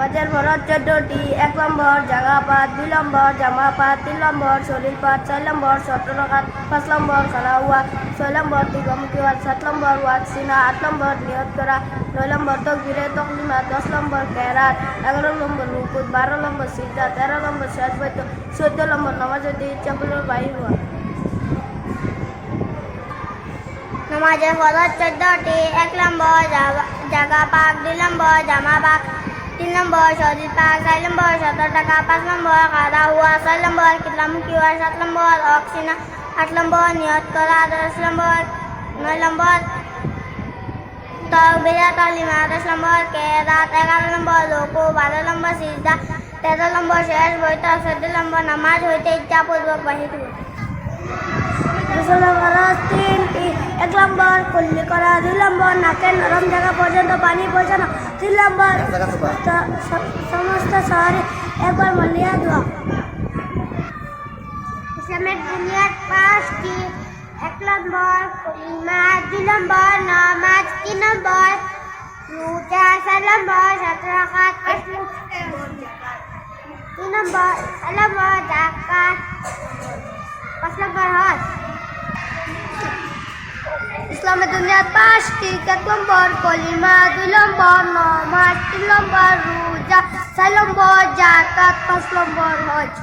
নামাজের ফরজ 14টি। 1 নম্বর জাগা পাত, 2 নম্বর জামা পাত, 3 নম্বর শরীর পাত, 4 নম্বর 17 রাকাত, 5 নম্বর খানা ওয়া, 6 নম্বর দিগমুখী ওয়াজ, 7 নম্বর ওয়াজ সিনা, 8 নম্বর নিয়ত করা, 9 নম্বর তকবীরে তকলিমা, 10 নম্বর কেরাত, 11 নম্বর রুকুত, 12 নম্বর সিজদা, 13 নম্বর শেষ বৈত, 14 নম্বর নামাজ হইতে ইচ্ছা করলে বাহির হওয়া। নামাজের ফরজ 14টি। 1 নম্বর জাগা পাক, 2 নম্বর জামা পাক, 3 নম্বর শরীর পাক, 4 নম্বর 17 টাকা, 5 নম্বর খাওয়া হুয়া, 6 নম্বর কিবলামুখী হওয়া, 7 নম্বর অক্সিনা, 8 নম্বর নিয়ত করা, 10 নম্বর 9 নম্বর তাকবীরে তালিমা, 10 নম্বর কেরাত, 11 নম্বর রুকু, 12 নম্বর সিজদা, 13 নম্বর শেষ বৈঠক, 14 নম্বর নামাজ হইতে ইচ্ছাপূর্বক বাহির হওয়া। গোসলের ফরজ 3টি। 1 নম্বর কুল্লি করা, 2 নম্বর নাকের নরম জায়গা পর্যন্ত পানি পৌঁছানো, 3 নম্বর সমস্ত শহরে একবার মলিয়া ধোয়া। ইসলামের বুনিয়াদ 5টি। 1 নম্বর কলিমা, 2 নম্বর নামাজ, 3 নম্বর রোজা, 4 নম্বর 7 রাকাত, 3 নম্বর যাকাত, 5 নম্বর হজ। ইসলামের দুনিয়ার 5টি। 1 নম্বর কলিমা, 2 নম্বর নামাজ, 3 নম্বর রোজা, 4 নম্বর জাকাত, 5 নম্বর হজ।